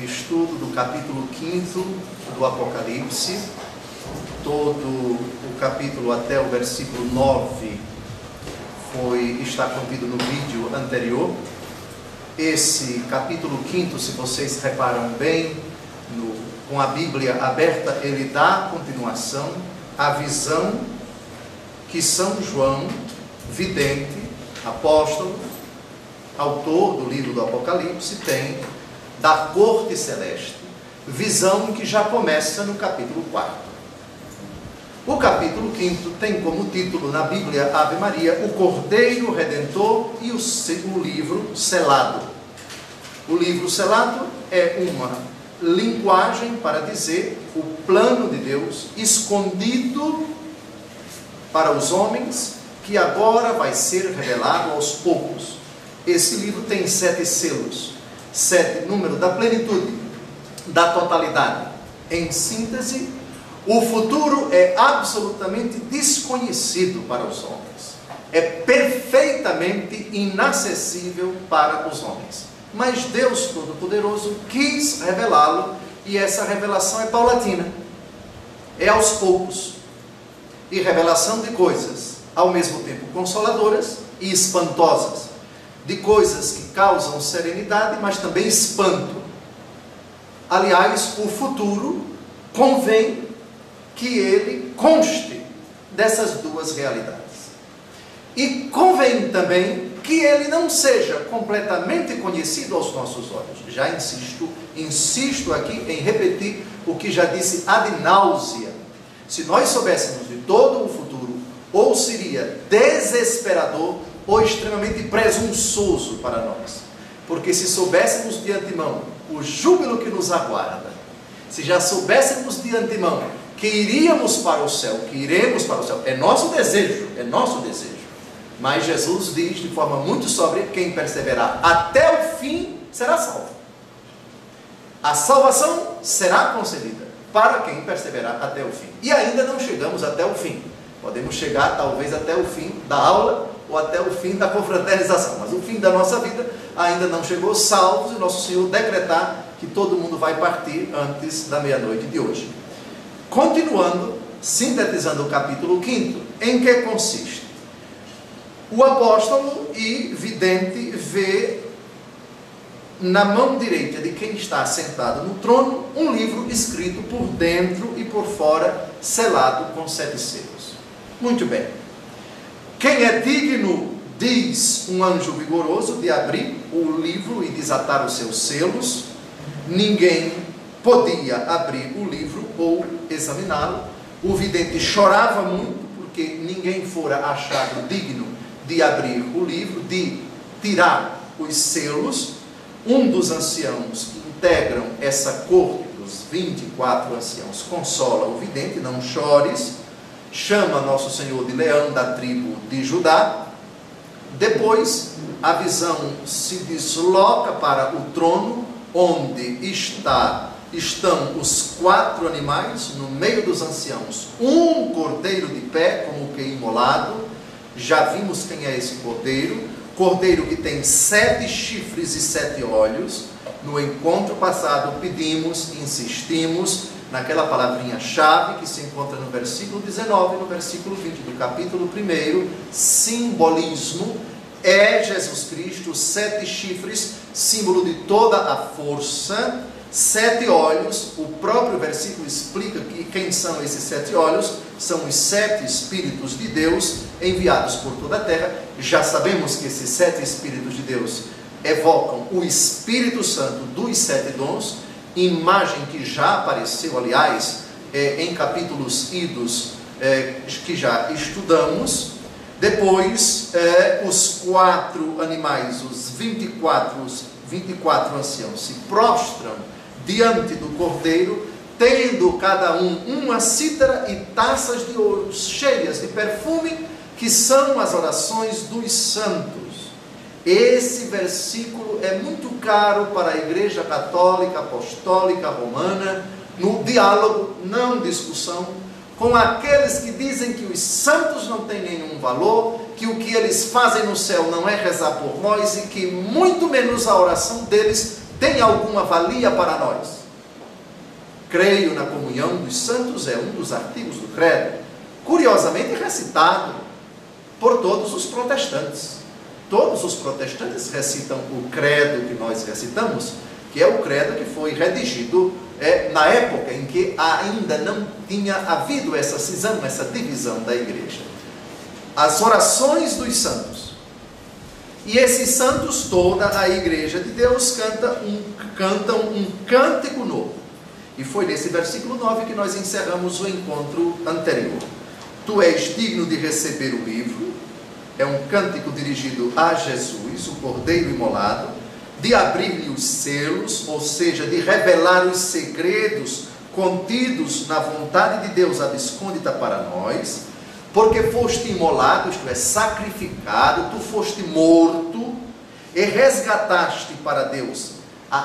estudo do capítulo 5 do Apocalipse. Todo o capítulo até o versículo 9 está contido no vídeo anterior. Esse capítulo 5, se vocês reparam bem, com a Bíblia aberta, ele dá continuação à visão que São João, vidente, apóstolo, autor do livro do Apocalipse, tem da corte celeste, visão que já começa no capítulo 4. O capítulo 5 tem como título na Bíblia Ave Maria, o Cordeiro Redentor e o livro selado. O livro selado é uma linguagem para dizer o plano de Deus escondido para os homens, que agora vai ser revelado aos poucos. Esse livro tem 7 selos, 7 número da plenitude, da totalidade. Em síntese, o futuro é absolutamente desconhecido para os homens. É perfeitamente inacessível para os homens. Mas Deus Todo-Poderoso quis revelá-lo, e essa revelação é paulatina. É aos poucos. E revelação de coisas, ao mesmo tempo consoladoras e espantosas. De coisas que causam serenidade, mas também espanto. Aliás, o futuro convém que ele conste dessas duas realidades. E convém também que ele não seja completamente conhecido aos nossos olhos. Já insisto aqui em repetir o que já disse ad náusea. Se nós soubéssemos de todo o futuro, ou seria desesperador, ou extremamente presunçoso para nós. Porque se soubéssemos de antemão o júbilo que nos aguarda, se já soubéssemos de antemão que iríamos para o céu, que iremos para o céu, é nosso desejo, mas Jesus diz de forma muito sóbria: quem perseverar até o fim será salvo. A salvação será concedida para quem perseverar até o fim. E ainda não chegamos até o fim. Podemos chegar talvez até o fim da aula, ou até o fim da confraternização, mas o fim da nossa vida ainda não chegou, salvo se nosso Senhor decretar que todo mundo vai partir antes da meia-noite de hoje. Continuando, sintetizando o capítulo 5, em que consiste? O apóstolo e vidente vê na mão direita de quem está sentado no trono um livro escrito por dentro e por fora, selado com 7 selos. Muito bem. Quem é digno, diz um anjo vigoroso, de abrir o livro e desatar os seus selos? Ninguém podia abrir o livro ou examiná-lo. O vidente chorava muito, porque ninguém fora achado digno de abrir o livro, de tirar os selos. Um dos anciãos que integram essa corte, dos 24 anciãos, consola o vidente: não chores. Chama Nosso Senhor de Leão da tribo de Judá. Depois, a visão se desloca para o trono, onde estão os 4 animais, no meio dos anciãos, um cordeiro de pé, como que imolado. Já vimos quem é esse cordeiro. Cordeiro que tem 7 chifres e 7 olhos. No encontro passado pedimos, insistimos, naquela palavrinha-chave que se encontra no versículo 19 e no versículo 20 do capítulo 1, simbolismo. É Jesus Cristo, 7 chifres, símbolo de toda a força, 7 olhos. O próprio versículo explica que quem são esses 7 olhos. São os 7 Espíritos de Deus enviados por toda a terra. Já sabemos que esses 7 Espíritos de Deus evocam o Espírito Santo dos 7 dons, imagem que já apareceu, aliás, em capítulos idos que já estudamos. Depois, os 4 animais, os 24 anciãos, se prostram diante do cordeiro, tendo cada um uma cítara e taças de ouro cheias de perfume, que são as orações dos santos. Esse versículo é muito caro para a Igreja Católica, Apostólica, Romana, no diálogo, não discussão, com aqueles que dizem que os santos não têm nenhum valor, que o que eles fazem no céu não é rezar por nós, e que muito menos a oração deles tem alguma valia para nós? Creio na comunhão dos santos é um dos artigos do credo, curiosamente recitado por todos os protestantes. Todos os protestantes recitam o credo que nós recitamos, que é o credo que foi redigido na época em que ainda não tinha havido essa cisão, essa divisão da igreja. As orações dos santos. E esses santos, toda a igreja de Deus, cantam um cântico novo. E foi nesse versículo 9 que nós encerramos o encontro anterior. Tu és digno de receber o livro. É um cântico dirigido a Jesus, o Cordeiro imolado, de abrir-lhe os selos, ou seja, de revelar os segredos contidos na vontade de Deus abscôndita para nós, porque foste imolado, isto é, sacrificado, tu foste morto e resgataste para Deus.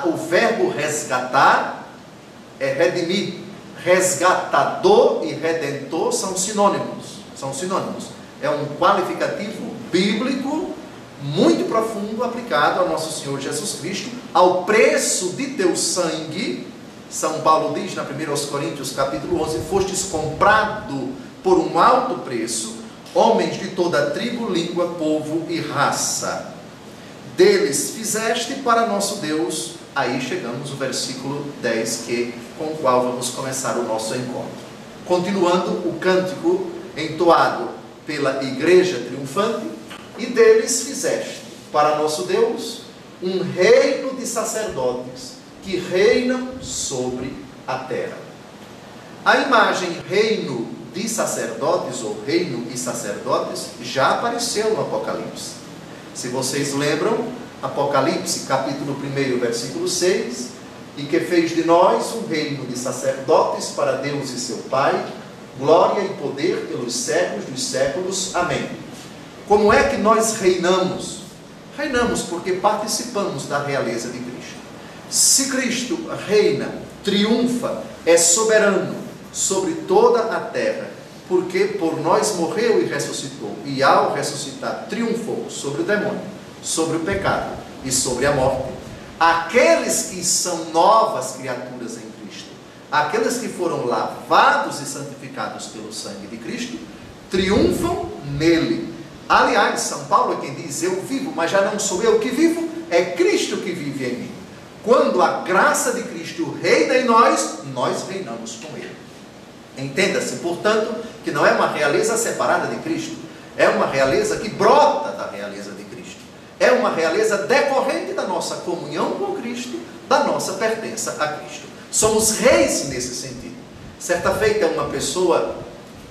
O verbo resgatar é redimir. Resgatador e redentor são sinônimos. É um qualificativo bíblico muito profundo aplicado ao nosso Senhor Jesus Cristo, ao preço de teu sangue. São Paulo diz na 1 Coríntios capítulo 11, fostes comprado por um alto preço, homens de toda a tribo, língua, povo e raça. Deles fizeste para nosso Deus. Aí chegamos ao versículo 10, com o qual vamos começar o nosso encontro. Continuando o cântico entoado pela igreja triunfante, e deles fizeste para nosso Deus um reino de sacerdotes que reinam sobre a terra. A imagem reino de sacerdotes, ou reino e sacerdotes, já apareceu no Apocalipse. Se vocês lembram, Apocalipse capítulo 1, versículo 6, e que fez de nós um reino de sacerdotes para Deus e seu Pai, glória e poder pelos séculos dos séculos. Amém. Como é que nós reinamos? Reinamos porque participamos da realeza de Cristo. Se Cristo reina, triunfa, é soberano sobre toda a terra, porque por nós morreu e ressuscitou, e ao ressuscitar triunfou sobre o demônio, sobre o pecado e sobre a morte, aqueles que são novas criaturas em Cristo, aqueles que foram lavados e santificados pelo sangue de Cristo, triunfam nele. Aliás, São Paulo é quem diz, eu vivo, mas já não sou eu que vivo, é Cristo que vive em mim. Quando a graça de Cristo reina em nós, nós reinamos com ele. Entenda-se, portanto, que não é uma realeza separada de Cristo, é uma realeza que brota da realeza de Cristo, é uma realeza decorrente da nossa comunhão com Cristo, da nossa pertença a Cristo. Somos reis nesse sentido. Certa feita, uma pessoa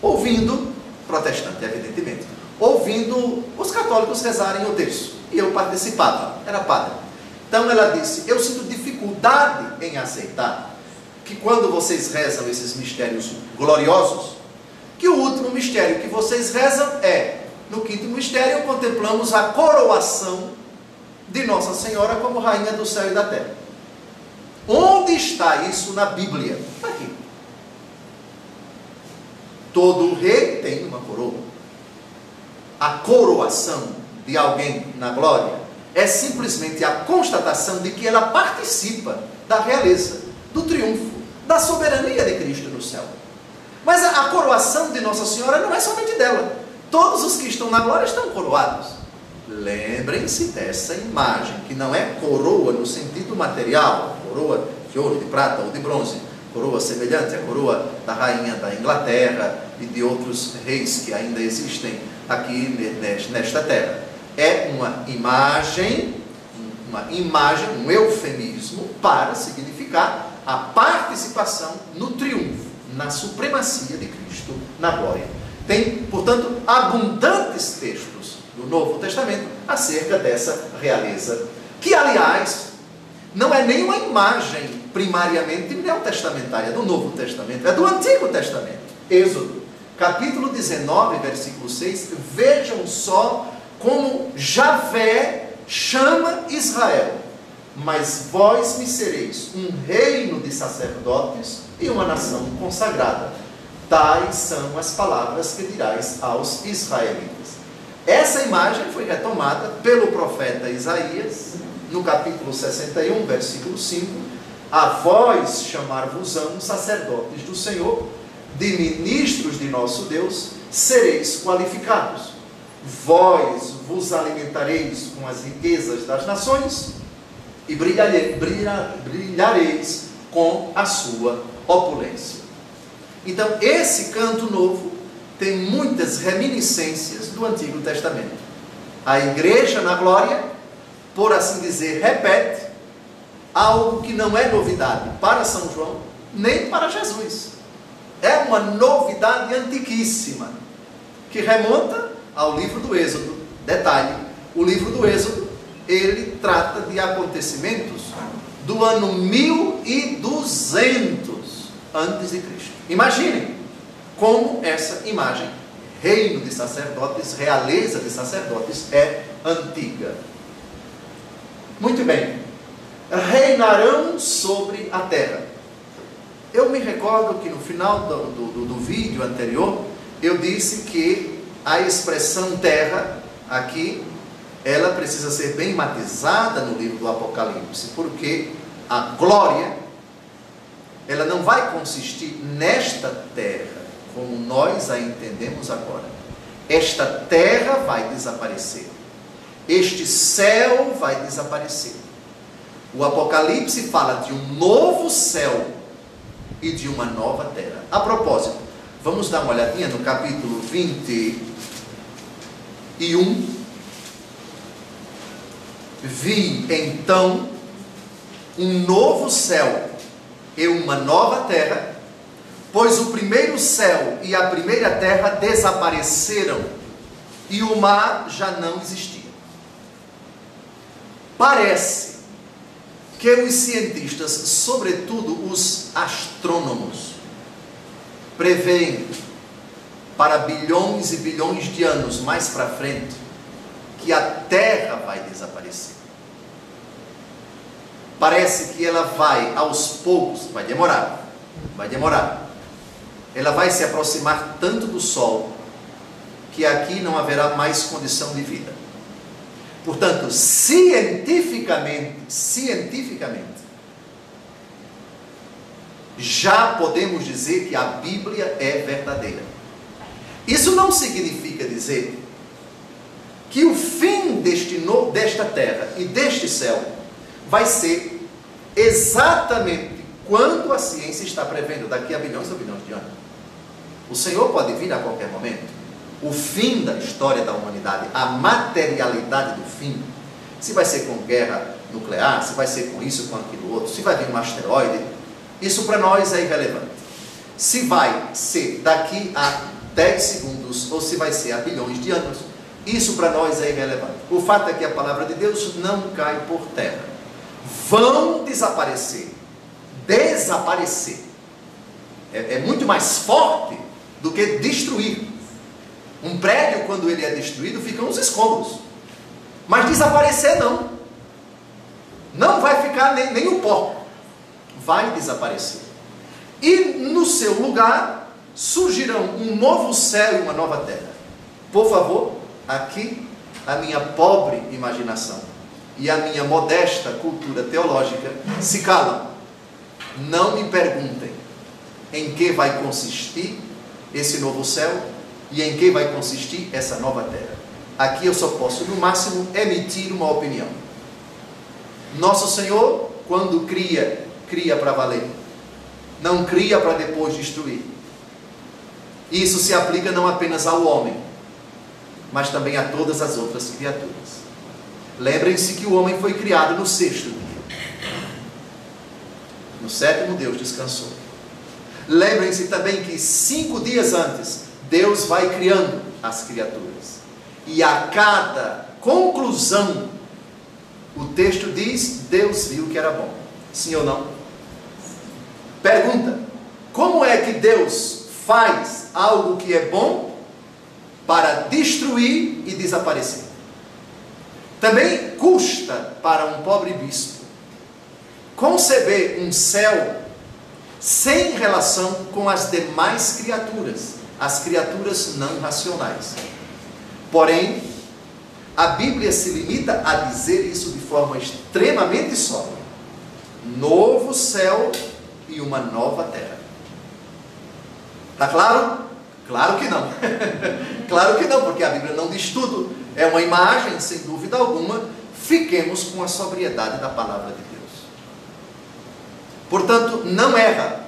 ouvindo, protestante evidentemente, ouvindo os católicos rezarem o terço, e eu participava, era padre. Então ela disse, eu sinto dificuldade em aceitar que quando vocês rezam esses mistérios gloriosos, que o último mistério que vocês rezam é, no quinto mistério, contemplamos a coroação de Nossa Senhora como Rainha do Céu e da Terra. Onde está isso na Bíblia? Está aqui. Todo rei tem uma coroa. A coroação de alguém na glória é simplesmente a constatação de que ela participa da realeza, do triunfo, da soberania de Cristo no céu. Mas a coroação de Nossa Senhora não é somente dela. Todos os que estão na glória estão coroados. Lembrem-se dessa imagem, que não é coroa no sentido material, coroa de ouro, de prata ou de bronze, coroa semelhante à coroa da rainha da Inglaterra e de outros reis que ainda existem aqui nesta terra. É uma imagem, um eufemismo para significar a participação no triunfo, na supremacia de Cristo na glória. Tem, portanto, abundantes textos do Novo Testamento acerca dessa realeza, que, aliás, não é nem uma imagem primariamente neotestamentária do Novo Testamento, é do Antigo Testamento. Êxodo, capítulo 19, versículo 6, vejam só como Javé chama Israel. Mas vós me sereis um reino de sacerdotes e uma nação consagrada. Tais são as palavras que dirás aos israelitas. Essa imagem foi retomada pelo profeta Isaías no capítulo 61, versículo 5, a vós chamar-vos-ão sacerdotes do Senhor, de ministros de nosso Deus, sereis qualificados. Vós vos alimentareis com as riquezas das nações e brilhareis com a sua opulência. Então, esse canto novo tem muitas reminiscências do Antigo Testamento. A igreja na glória, por assim dizer, repete algo que não é novidade para São João, nem para Jesus. É uma novidade antiquíssima, que remonta ao livro do Êxodo. Detalhe, o livro do Êxodo, ele trata de acontecimentos do ano 1200 antes de Cristo. Imaginem como essa imagem, reino de sacerdotes, realeza de sacerdotes, é antiga. Muito bem, reinarão sobre a terra. Eu me recordo que no final do vídeo anterior, eu disse que a expressão terra, aqui, ela precisa ser bem matizada no livro do Apocalipse, porque a glória, ela não vai consistir nesta terra, como nós a entendemos agora. Esta terra vai desaparecer. Este céu vai desaparecer. O Apocalipse fala de um novo céu e de uma nova terra. A propósito, vamos dar uma olhadinha no capítulo 21. Vi então um novo céu e uma nova terra, pois o primeiro céu e a primeira terra desapareceram e o mar já não existia. Parece que os cientistas, sobretudo os astrônomos, preveem para bilhões e bilhões de anos mais para frente que a Terra vai desaparecer. Parece que ela vai aos poucos, vai demorar. Ela vai se aproximar tanto do Sol que aqui não haverá mais condição de vida. Portanto, cientificamente, já podemos dizer que a Bíblia é verdadeira. Isso não significa dizer que o fim desta terra e deste céu vai ser exatamente quando a ciência está prevendo, daqui a bilhões ou bilhões de anos. O Senhor pode vir a qualquer momento. O fim da história da humanidade, a materialidade do fim, se vai ser com guerra nuclear, se vai ser com isso, com aquilo outro, se vai vir um asteroide, isso para nós é irrelevante. Se vai ser daqui a 10 segundos ou se vai ser a bilhões de anos, isso para nós é irrelevante. O fato é que a palavra de Deus não cai por terra. Vão desaparecer. Desaparecer. É muito mais forte do que destruir. Um prédio, quando ele é destruído, ficam os escombros. Mas desaparecer não. Não vai ficar nem o pó. Vai desaparecer. E no seu lugar surgirão um novo céu e uma nova terra. Por favor, aqui a minha pobre imaginação e a minha modesta cultura teológica se calam. Não me perguntem em que vai consistir esse novo céu e em que vai consistir essa nova terra. Aqui eu só posso, no máximo, emitir uma opinião. Nosso Senhor, quando cria para valer. Não cria para depois destruir. Isso se aplica não apenas ao homem, mas também a todas as outras criaturas. Lembrem-se que o homem foi criado no sexto dia. No sétimo, Deus descansou. Lembrem-se também que 5 dias antes, Deus vai criando as criaturas. E a cada conclusão, o texto diz, Deus viu que era bom. Sim ou não? Pergunta, como é que Deus faz algo que é bom para destruir e desaparecer? Também custa para um pobre bispo conceber um céu sem relação com as demais criaturas, as criaturas não racionais. Porém, A Bíblia se limita a dizer isso de forma extremamente sóbria: novo céu e uma nova terra. Está claro? Claro que não. Claro que não, porque a Bíblia não diz tudo. É uma imagem, sem dúvida alguma. Fiquemos com a sobriedade da palavra de Deus. Portanto, não erra,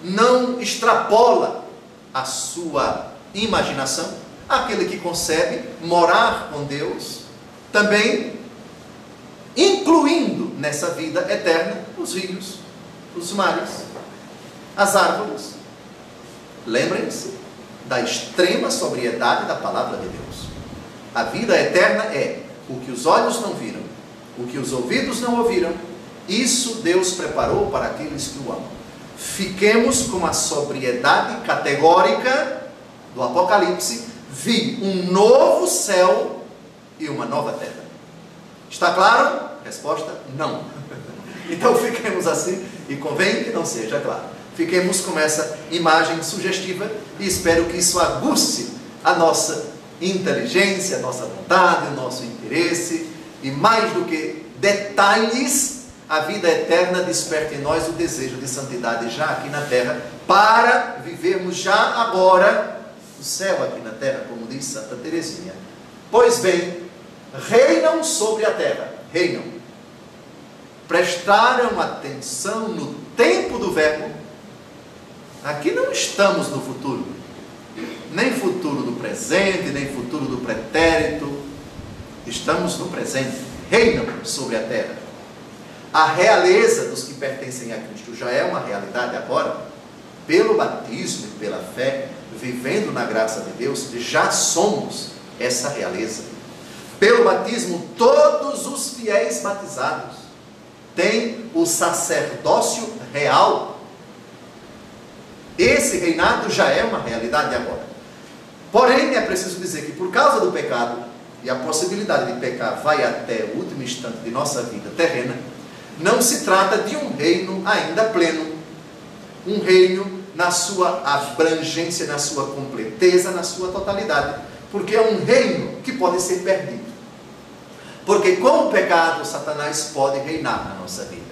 não extrapola a sua imaginação. Aquele que concebe morar com Deus, também incluindo nessa vida eterna os rios, os mares, as árvores. Lembrem-se da extrema sobriedade da palavra de Deus. A vida eterna é o que os olhos não viram, o que os ouvidos não ouviram. Isso Deus preparou para aqueles que o amam. Fiquemos com a sobriedade categórica do Apocalipse. Vi um novo céu e uma nova terra. Está claro? Resposta: não. Então fiquemos assim, e convém que não seja claro. Fiquemos com essa imagem sugestiva e espero que isso aguce a nossa inteligência, a nossa vontade, o nosso interesse, e mais do que detalhes, a vida eterna desperta em nós o desejo de santidade já aqui na terra, para vivermos já agora o céu aqui na terra, como diz Santa Teresinha. Pois bem, reinam sobre a terra, reinam. Prestaram atenção no tempo do verbo. Aqui não estamos no futuro, nem futuro do presente, nem futuro do pretérito. Estamos no presente. Reinam sobre a terra. A realeza dos que pertencem a Cristo já é uma realidade agora. Pelo batismo e pela fé, vivendo na graça de Deus, já somos essa realeza. Pelo batismo, todos os fiéis batizados têm o sacerdócio real. Esse reinado já é uma realidade agora. Porém, é preciso dizer que por causa do pecado, e a possibilidade de pecar vai até o último instante de nossa vida terrena, não se trata de um reino ainda pleno, um reino na sua abrangência, na sua completeza, na sua totalidade, porque é um reino que pode ser perdido. Porque com o pecado, Satanás pode reinar na nossa vida.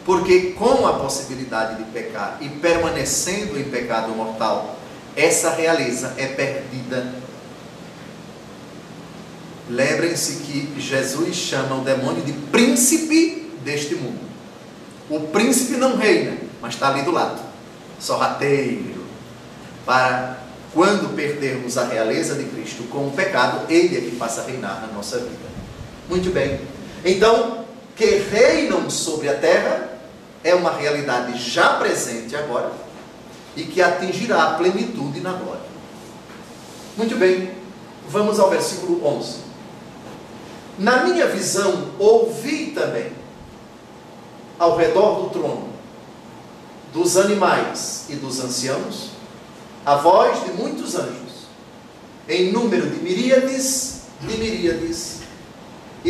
Porque com a possibilidade de pecar e permanecendo em pecado mortal, essa realeza é perdida. Lembrem-se que Jesus chama o demônio de príncipe deste mundo. O príncipe não reina, mas está ali do lado, sorrateiro, para quando perdermos a realeza de Cristo com o pecado, ele é que passa a reinar na nossa vida. Muito bem, então, que reinam sobre a terra é uma realidade já presente agora e que atingirá a plenitude na glória. Muito bem, vamos ao versículo 11. Na minha visão, ouvi também, ao redor do trono, dos animais e dos anciãos, a voz de muitos anjos, em número de miríades e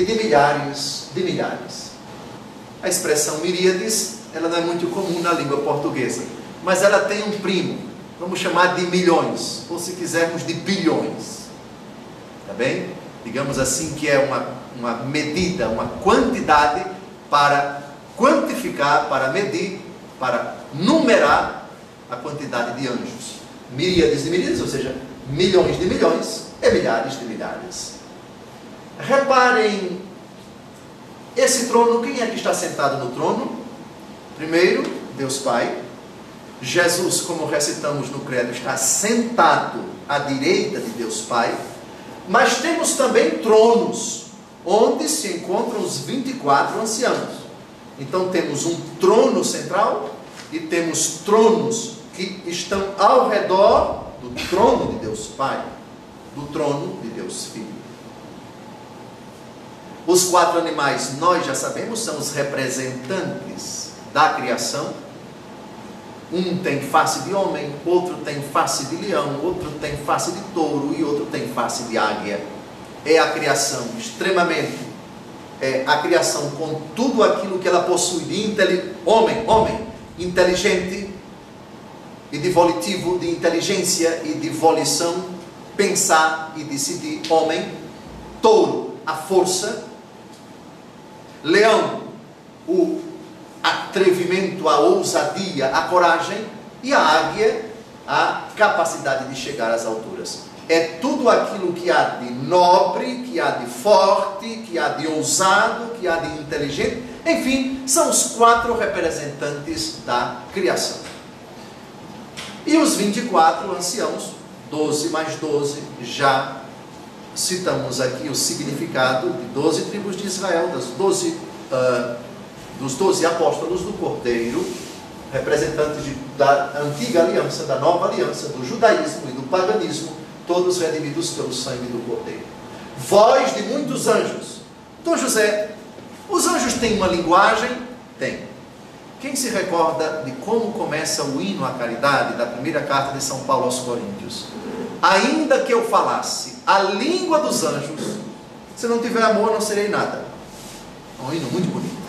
de milhares de milhares. A expressão miríades, ela não é muito comum na língua portuguesa, mas ela tem um primo, vamos chamar de milhões, ou se quisermos de bilhões. Está bem? Digamos assim que é uma medida, uma quantidade para quantificar, para medir, para numerar a quantidade de anjos. Miríades de miríades, ou seja, milhões de milhões e milhares de milhares. Reparem, esse trono, quem é que está sentado no trono? Primeiro, Deus Pai. Jesus, como recitamos no credo, está sentado à direita de Deus Pai. Mas temos também tronos, onde se encontram os 24 anciãos. Então temos um trono central e temos tronos que estão ao redor do trono de Deus Pai, do trono de Deus Filho. Os 4 animais, nós já sabemos, são os representantes da criação. Um tem face de homem, outro tem face de leão, outro tem face de touro e outro tem face de águia. É a criação extremamente, a criação com tudo aquilo que ela possui de homem, inteligente e de volitivo, de inteligência e de volição, pensar e decidir, homem, touro, a força, leão, o atrevimento, a ousadia, a coragem, e a águia, a capacidade de chegar às alturas. É tudo aquilo que há de nobre, que há de forte, que há de ousado, que há de inteligente. Enfim, são os 4 representantes da criação. E os 24 anciãos, 12 mais 12, já citamos aqui o significado de 12 tribos de Israel, dos 12 apóstolos do Cordeiro, representantes da antiga aliança, da nova aliança, do judaísmo e do paganismo, todos redimidos pelo sangue do Cordeiro. Voz de muitos anjos. Então, José, os anjos têm uma linguagem? Tem. Quem se recorda de como começa o hino à caridade da primeira carta de São Paulo aos Coríntios? Ainda que eu falasse a língua dos anjos, se não tiver amor, não serei nada. É um hino muito bonito.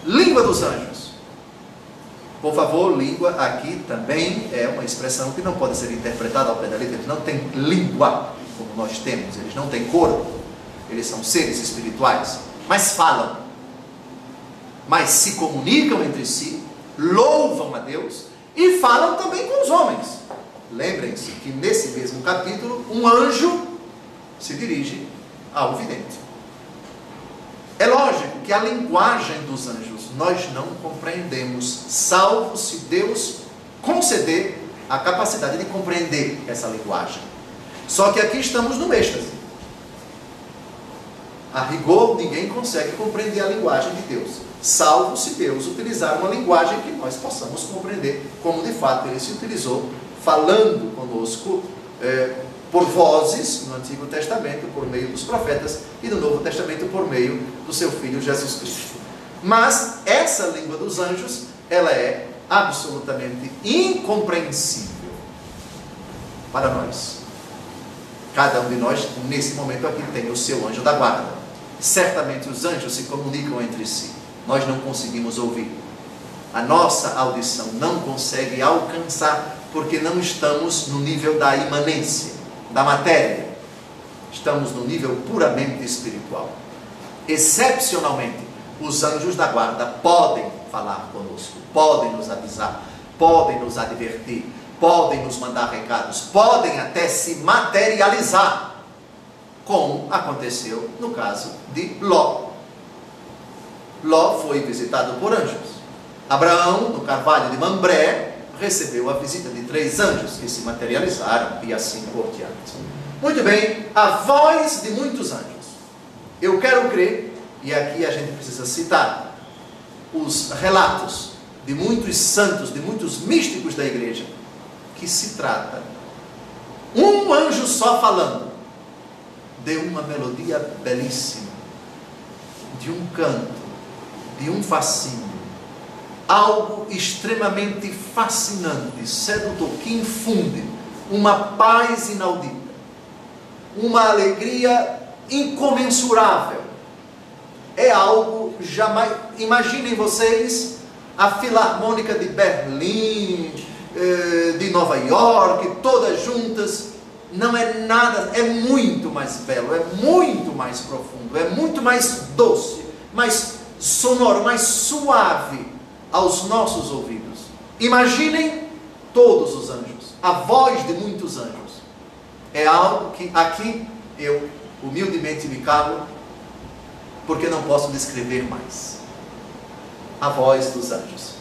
Língua dos anjos. Por favor, língua aqui também é uma expressão que não pode ser interpretada ao pé da letra. Eles não têm língua como nós temos, eles não têm corpo, eles são seres espirituais, mas falam, mas se comunicam entre si, louvam a Deus e falam também com os homens. Lembrem-se que nesse mesmo capítulo, um anjo se dirige ao vidente. É lógico que a linguagem dos anjos nós não compreendemos, salvo se Deus conceder a capacidade de compreender essa linguagem. Só que aqui estamos no êxtase. A rigor, ninguém consegue compreender a linguagem de Deus, salvo se Deus utilizar uma linguagem que nós possamos compreender, como de fato Ele se utilizou, falando conosco por vozes no Antigo Testamento, por meio dos profetas, e no Novo Testamento por meio do seu Filho Jesus Cristo. Mas essa língua dos anjos, ela é absolutamente incompreensível para nós. Cada um de nós, nesse momento aqui, tem o seu anjo da guarda. Certamente os anjos se comunicam entre si. Nós não conseguimos ouvir. A nossa audição não consegue alcançar, porque não estamos no nível da imanência, da matéria. Estamos no nível puramente espiritual. Excepcionalmente, os anjos da guarda podem falar conosco, podem nos avisar, podem nos advertir, podem nos mandar recados, podem até se materializar, como aconteceu no caso de Ló. Ló foi visitado por anjos. Abraão, no carvalho de Mambré, recebeu a visita de 3 anjos que se materializaram e assim por diante. Muito bem, a voz de muitos anjos. Eu quero crer, e aqui a gente precisa citar os relatos de muitos santos, de muitos místicos da igreja, que se trata um anjo só falando de uma melodia belíssima, de um canto, de um fascínio, algo extremamente fascinante, sedutor, que infunde uma paz inaudita, uma alegria incomensurável. É algo jamais... Imaginem vocês a Filarmônica de Berlim, de Nova York, todas juntas. Não é nada, é muito mais belo, é muito mais profundo, é muito mais doce, mais sonoro, mais suave aos nossos ouvidos. Imaginem todos os anjos, a voz de muitos anjos. É algo que aqui eu humildemente me calo, porque não posso descrever mais. A voz dos anjos.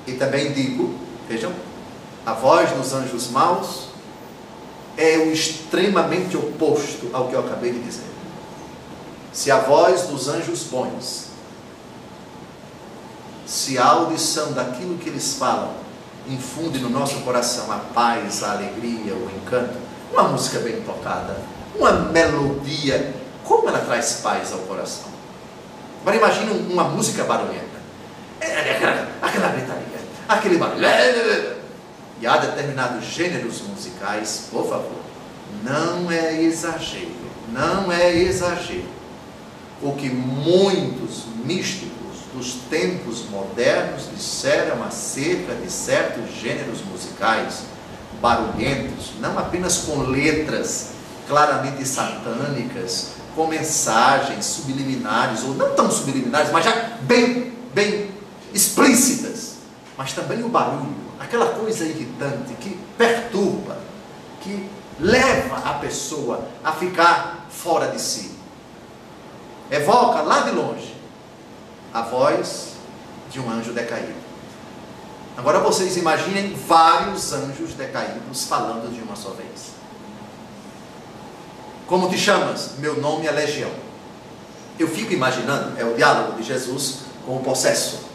E também digo, vejam, a voz dos anjos maus é o extremamente oposto ao que eu acabei de dizer. Se a voz dos anjos bons, se a audição daquilo que eles falam infunde no nosso coração a paz, a alegria, o encanto, uma música bem tocada, uma melodia, como ela traz paz ao coração. Agora imagina uma música barulhenta, aquela gritaria, aquele barulho. E há determinados gêneros musicais, por favor, não é exagero, não é exagero. O que muitos místicos dos tempos modernos disseram acerca de certos gêneros musicais barulhentos, não apenas com letras claramente satânicas, com mensagens subliminares, ou não tão subliminares, mas já bem explícitas. Mas também o barulho, aquela coisa irritante que perturba, que leva a pessoa a ficar fora de si. Evoca lá de longe a voz de um anjo decaído. Agora vocês imaginem vários anjos decaídos falando de uma só vez. Como te chamas? Meu nome é Legião. Eu fico imaginando, é o diálogo de Jesus com o possesso.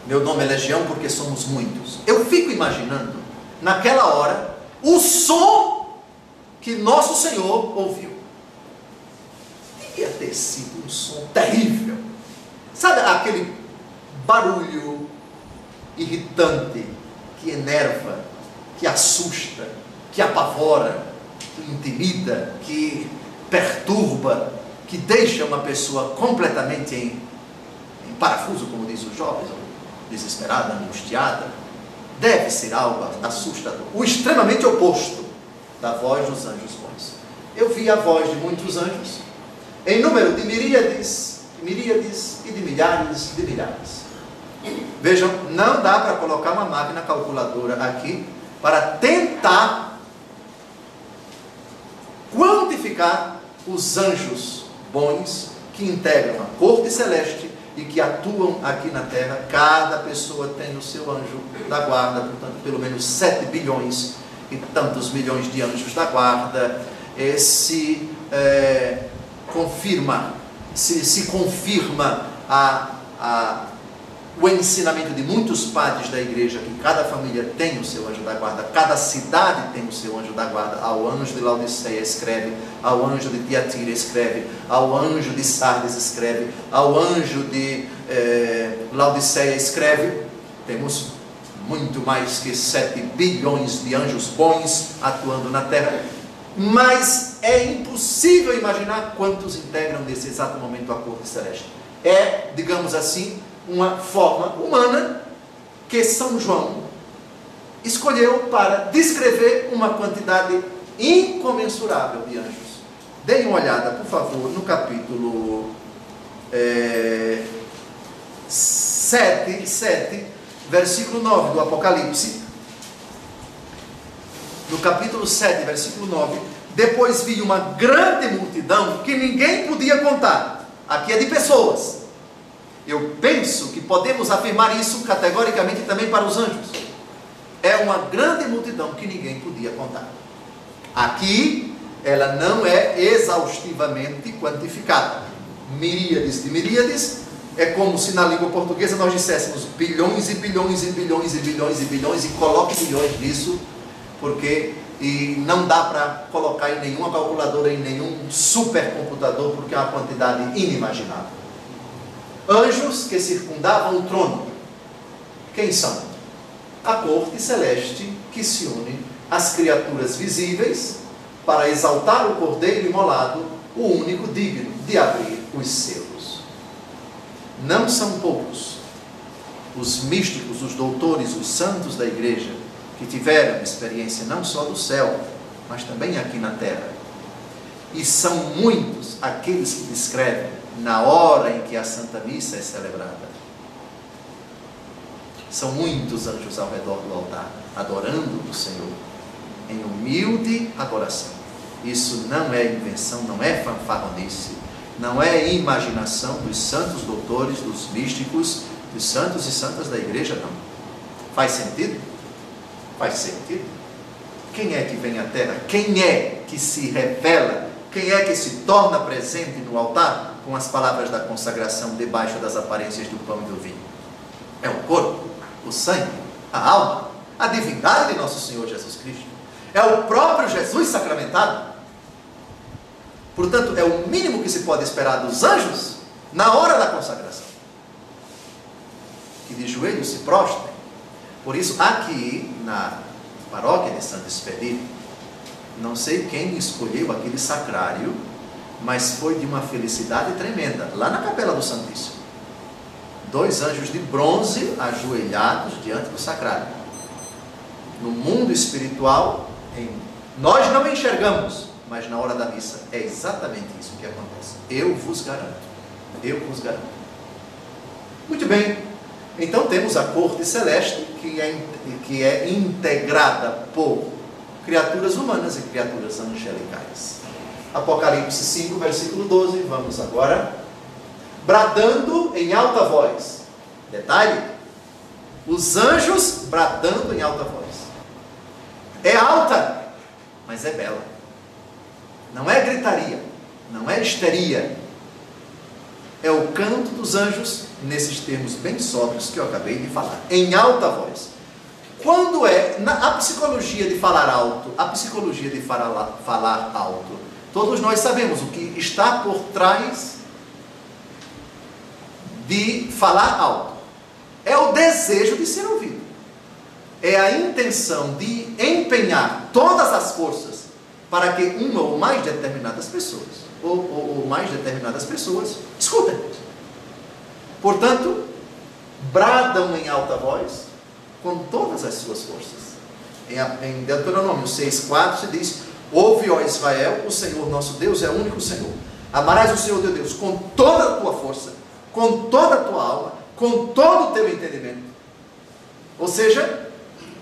Meu nome é Legião porque somos muitos. Eu fico imaginando, naquela hora, o som que nosso Senhor ouviu. Devia ter sido um som terrível. Sabe aquele barulho irritante, que enerva, que assusta, que apavora, que intimida, que perturba, que deixa uma pessoa completamente em parafuso, como diz os jovens, desesperada, angustiada. Deve ser algo assustador, o extremamente oposto da voz dos anjos bons. Eu vi a voz de muitos anjos, em número de miríades e de milhares de milhares. Vejam, não dá para colocar uma máquina calculadora aqui para tentar quantificar os anjos bons que integram a corte celeste e que atuam aqui na terra. Cada pessoa tem o seu anjo da guarda, portanto, pelo menos 7 bilhões e tantos milhões de anjos da guarda. Se confirma o ensinamento de muitos padres da igreja, que cada família tem o seu anjo da guarda, cada cidade tem o seu anjo da guarda. Ao anjo de Laodiceia escreve, ao anjo de Tiatira escreve, ao anjo de Sardes escreve, ao anjo de Laodiceia escreve. Temos muito mais que 7 bilhões de anjos bons atuando na terra, mas é impossível imaginar quantos integram nesse exato momento a corte celeste. É, digamos assim, uma forma humana que São João escolheu para descrever uma quantidade incomensurável de anjos. Deem uma olhada, por favor, no capítulo 7, versículo 9 do Apocalipse. No capítulo 7, versículo 9: depois vi uma grande multidão que ninguém podia contar. Aqui é de pessoas. Eu penso que podemos afirmar isso categoricamente também para os anjos. É uma grande multidão que ninguém podia contar. Aqui, ela não é exaustivamente quantificada. Miríades de miríades, é como se na língua portuguesa nós disséssemos bilhões e bilhões e bilhões e bilhões e bilhões, e coloque bilhões nisso, porque não dá para colocar em nenhuma calculadora, em nenhum supercomputador, porque é uma quantidade inimaginável. Anjos que circundavam o trono. Quem são? A corte celeste que se une às criaturas visíveis para exaltar o Cordeiro imolado, o único digno de abrir os selos. Não são poucos os místicos, os doutores, os santos da igreja que tiveram experiência não só do céu, mas também aqui na terra. E são muitos aqueles que descrevem na hora em que a Santa Missa é celebrada. São muitos anjos ao redor do altar, adorando o Senhor, em humilde adoração. Isso não é invenção, não é fanfarronice, não é imaginação dos santos doutores, dos místicos, dos santos e santas da igreja, não. Faz sentido? Faz sentido. Quem é que vem à terra? Quem é que se revela? Quem é que se torna presente no altar com as palavras da consagração debaixo das aparências do pão e do vinho? É o corpo, o sangue, a alma, a divindade de nosso Senhor Jesus Cristo. É o próprio Jesus sacramentado. Portanto, é o mínimo que se pode esperar dos anjos na hora da consagração, que de joelhos se prostrem. Por isso, aqui na paróquia de Santo Expedito, não sei quem escolheu aquele sacrário, mas foi de uma felicidade tremenda, lá na Capela do Santíssimo. 2 anjos de bronze ajoelhados diante do sacrário. No mundo espiritual, nós não enxergamos, mas na hora da missa é exatamente isso que acontece. Eu vos garanto. Eu vos garanto. Muito bem. Então temos a corte celeste que é integrada por criaturas humanas e criaturas angelicais. Apocalipse 5, versículo 12. Vamos agora. Bradando em alta voz. Detalhe. Os anjos bradando em alta voz. É alta, mas é bela. Não é gritaria, não é histeria. É o canto dos anjos, nesses termos bem sóbrios que eu acabei de falar. Em alta voz. Quando a psicologia de falar alto, a psicologia de falar alto, todos nós sabemos o que está por trás de falar alto. É o desejo de ser ouvido. É a intenção de empenhar todas as forças para que uma ou mais determinadas pessoas, ou mais determinadas pessoas, escutem. Portanto, bradam em alta voz com todas as suas forças. Em Deuteronômio 6,4 se diz: ouve, ó Israel, o Senhor nosso Deus é o único Senhor. Amarás o Senhor teu Deus com toda a tua força, com toda a tua alma, com todo o teu entendimento. Ou seja,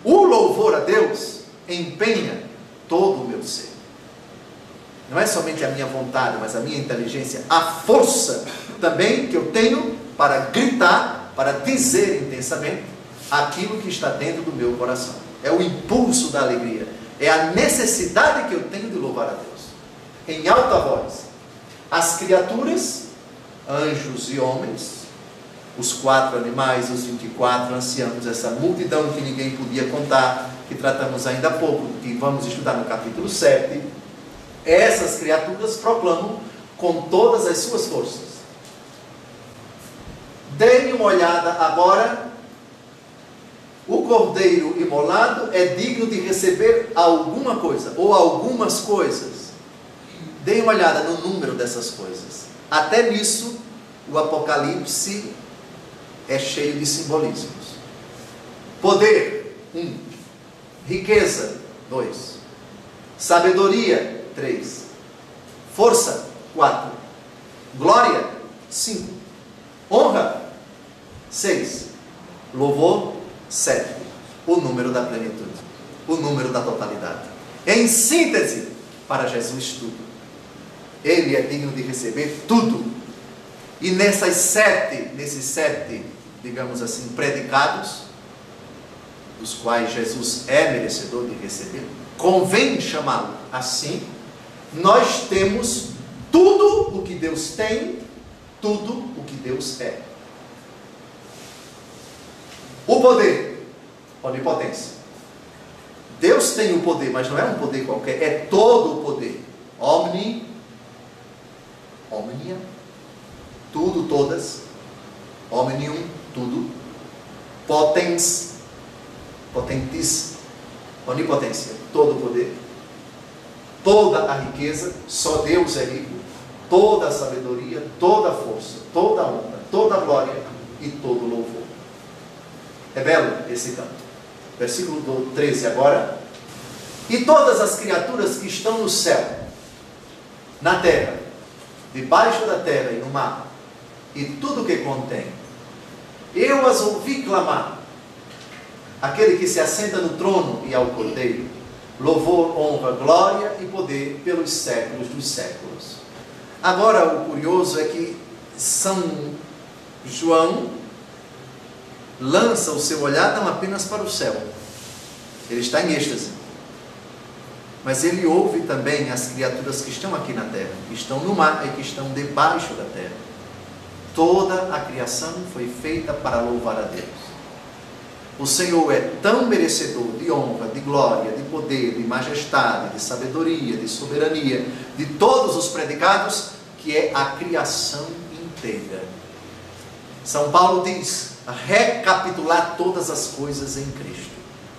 o louvor a Deus empenha todo o meu ser. Não é somente a minha vontade, mas a minha inteligência, a força também que eu tenho para gritar, para dizer intensamente aquilo que está dentro do meu coração. É o impulso da alegria, é a necessidade que eu tenho de louvar a Deus. Em alta voz, as criaturas, anjos e homens, os 4 animais, os 24 anciãos, essa multidão que ninguém podia contar, que tratamos ainda há pouco, que vamos estudar no capítulo 7, essas criaturas proclamam com todas as suas forças. Deem uma olhada agora. O cordeiro imolado é digno de receber alguma coisa, ou algumas coisas. Deem uma olhada no número dessas coisas. Até nisso, o Apocalipse é cheio de simbolismos. Poder, 1. Riqueza, 2. Sabedoria, 3. Força, 4. Glória, 5. Honra, 6. Louvor, 7. O número da plenitude, o número da totalidade. Em síntese, para Jesus tudo. Ele é digno de receber tudo. E nesses sete, digamos assim, predicados, dos quais Jesus é merecedor de receber, convém chamá-lo assim, nós temos tudo o que Deus tem, tudo o que Deus é. O poder, onipotência. Deus tem o poder, mas não é um poder qualquer, é todo o poder. Omnia, tudo, todas. Omnium, tudo. Potentis, onipotência, todo o poder. Toda a riqueza, só Deus é rico. Toda a sabedoria, toda a força, toda a honra, toda a glória e todo o louvor. É belo esse canto. Versículo 13 agora. E todas as criaturas que estão no céu, na terra, debaixo da terra e no mar, e tudo o que contém, eu as ouvi clamar, aquele que se assenta no trono e ao cordeiro, louvor, honra, glória e poder pelos séculos dos séculos. Agora o curioso é que São João lança o seu olhar não apenas para o céu, ele está em êxtase, mas ele ouve também as criaturas que estão aqui na terra, que estão no mar e que estão debaixo da terra. Toda a criação foi feita para louvar a Deus. O Senhor é tão merecedor de honra, de glória, de poder, de majestade, de sabedoria, de soberania, de todos os predicados, que é a criação inteira. São Paulo diz: recapitular todas as coisas em Cristo.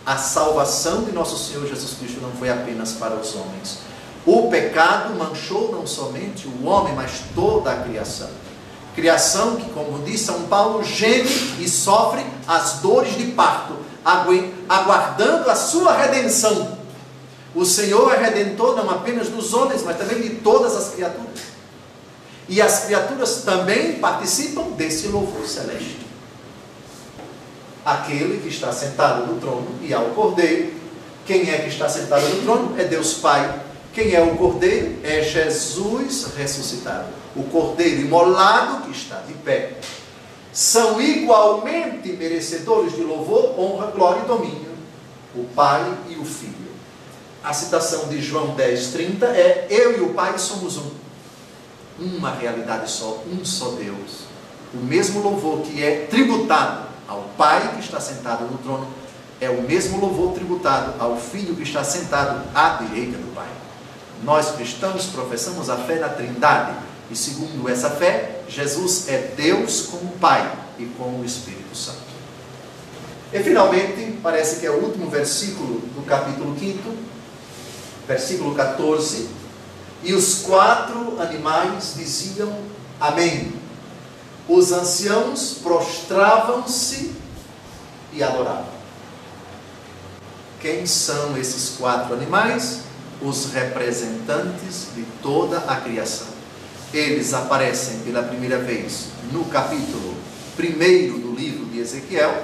A salvação de nosso Senhor Jesus Cristo não foi apenas para os homens. O pecado manchou não somente o homem, mas toda a criação. Criação que, como diz São Paulo, geme e sofre as dores de parto, aguardando a sua redenção. O Senhor é redentor não apenas dos homens, mas também de todas as criaturas. E as criaturas também participam desse louvor celeste. Aquele que está sentado no trono e ao Cordeiro. Quem é que está sentado no trono? É Deus Pai. Quem é o Cordeiro? É Jesus ressuscitado. O Cordeiro imolado que está de pé. São igualmente merecedores de louvor, honra, glória e domínio. O Pai e o Filho. A citação de João 10:30 é: eu e o Pai somos um. Uma realidade só, um só Deus. O mesmo louvor que é tributado ao Pai que está sentado no trono, é o mesmo louvor tributado ao Filho que está sentado à direita do Pai. Nós cristãos professamos a fé na Trindade, e segundo essa fé, Jesus é Deus com o Pai e com o Espírito Santo. E finalmente, parece que é o último versículo do capítulo 5, versículo 14: e os 4 animais diziam amém. Os anciãos prostravam-se e adoravam. Quem são esses 4 animais? Os representantes de toda a criação. Eles aparecem pela primeira vez no capítulo 1 do livro de Ezequiel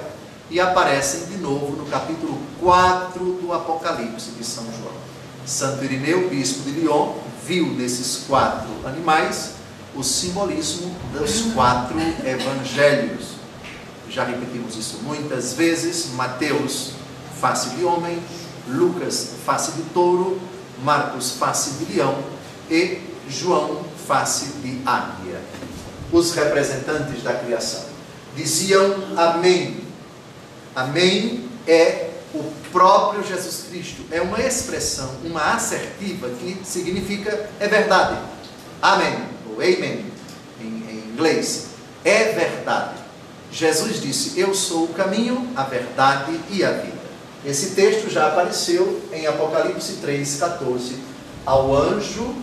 e aparecem de novo no capítulo 4 do Apocalipse de São João. Santo Irineu, bispo de Lyon, viu nesses 4 animais o simbolismo dos 4 evangelhos. Já repetimos isso muitas vezes: Mateus, face de homem; Lucas, face de touro; Marcos, face de leão; e João, face de águia. Os representantes da criação diziam amém. Amém é o próprio Jesus Cristo. É uma expressão, uma assertiva que significa é verdade. Amém, ou amen em inglês. É verdade. Jesus disse: eu sou o caminho, a verdade e a vida. Esse texto já apareceu em Apocalipse 3:14. Ao anjo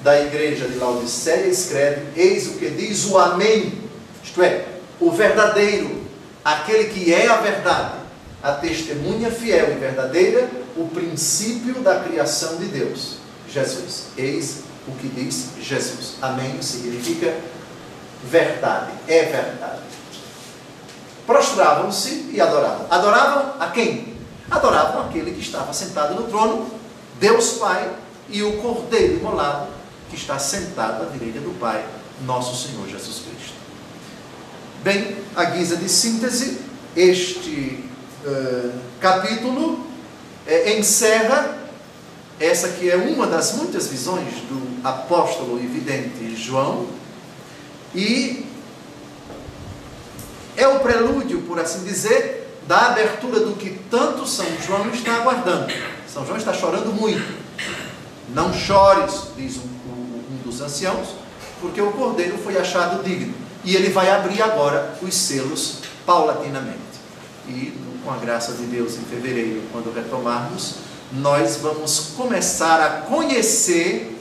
da igreja de Laodiceia escreve: eis o que diz o amém, isto é, o verdadeiro, aquele que é a verdade, a testemunha fiel e verdadeira, o princípio da criação de Deus, Jesus. Eis o que diz Jesus. Amém significa verdade, é verdade. Prostravam-se e adoravam. Adoravam a quem? Adoravam aquele que estava sentado no trono, Deus Pai, e o Cordeiro imolado que está sentado à direita do Pai, nosso Senhor Jesus Cristo. Bem, à guisa de síntese, este capítulo encerra essa que é uma das muitas visões do apóstolo e vidente João, e é o prelúdio, por assim dizer, da abertura do que tanto São João está aguardando. São João está chorando muito. Não chores, diz um dos anciãos, porque o Cordeiro foi achado digno. E ele vai abrir agora os selos paulatinamente. E com a graça de Deus, em fevereiro, quando retomarmos, nós vamos começar a conhecer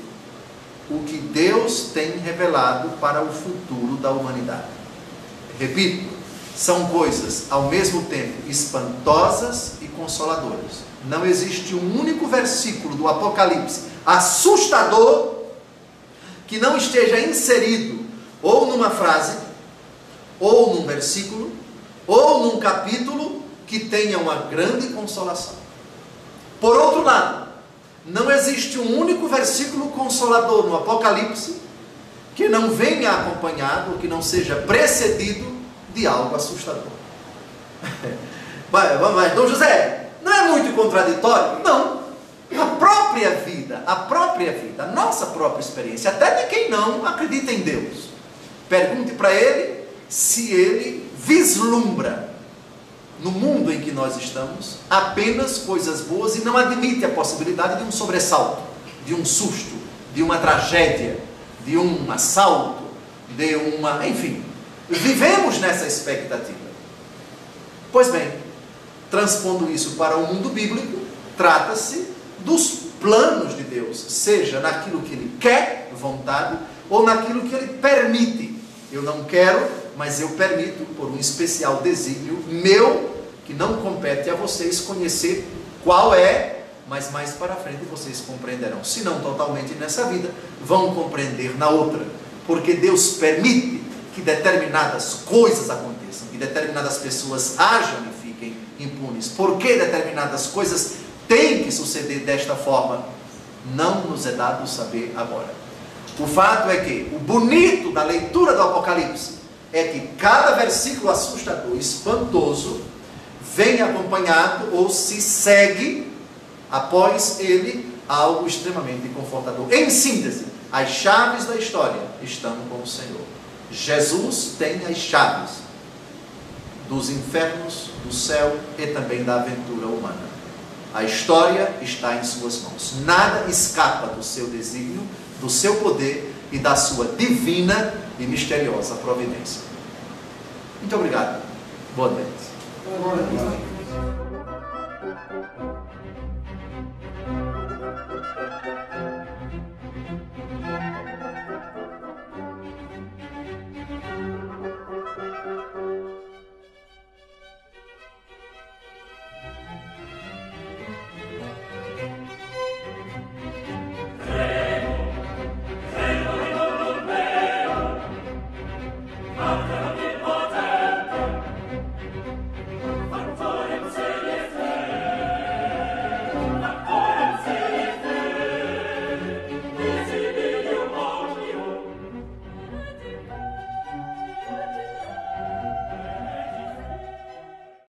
o que Deus tem revelado para o futuro da humanidade. Repito, são coisas ao mesmo tempo espantosas e consoladoras. Não existe um único versículo do Apocalipse assustador que não esteja inserido ou numa frase, ou num versículo, ou num capítulo que tenha uma grande consolação. Por outro lado, não existe um único versículo consolador no Apocalipse que não venha acompanhado, ou que não seja precedido de algo assustador. Mas, Dom José, não é muito contraditório? Não. A própria vida, a nossa própria experiência, até de quem não acredita em Deus. Pergunte para ele se ele vislumbra no mundo em que nós estamos apenas coisas boas e não admite a possibilidade de um sobressalto, de um susto, de uma tragédia, de um assalto, de uma... enfim, vivemos nessa expectativa. Pois bem, transpondo isso para o mundo bíblico, trata-se dos planos de Deus, seja naquilo que Ele quer, vontade, ou naquilo que Ele permite. Eu não quero, mas eu permito, por um especial desígnio meu, que não compete a vocês conhecer qual é, mas mais para frente vocês compreenderão. Se não totalmente nessa vida, vão compreender na outra. Porque Deus permite que determinadas coisas aconteçam, que determinadas pessoas ajam e fiquem impunes. Por que determinadas coisas têm que suceder desta forma? Não nos é dado saber agora. O fato é que o bonito da leitura do Apocalipse é que cada versículo assustador, espantoso, vem acompanhado ou se segue após ele algo extremamente confortador. Em síntese, as chaves da história estão com o Senhor. Jesus tem as chaves dos infernos, do céu e também da aventura humana. A história está em suas mãos. Nada escapa do seu desígnio, do seu poder e da sua divina e misteriosa providência. Muito obrigado. Boa noite.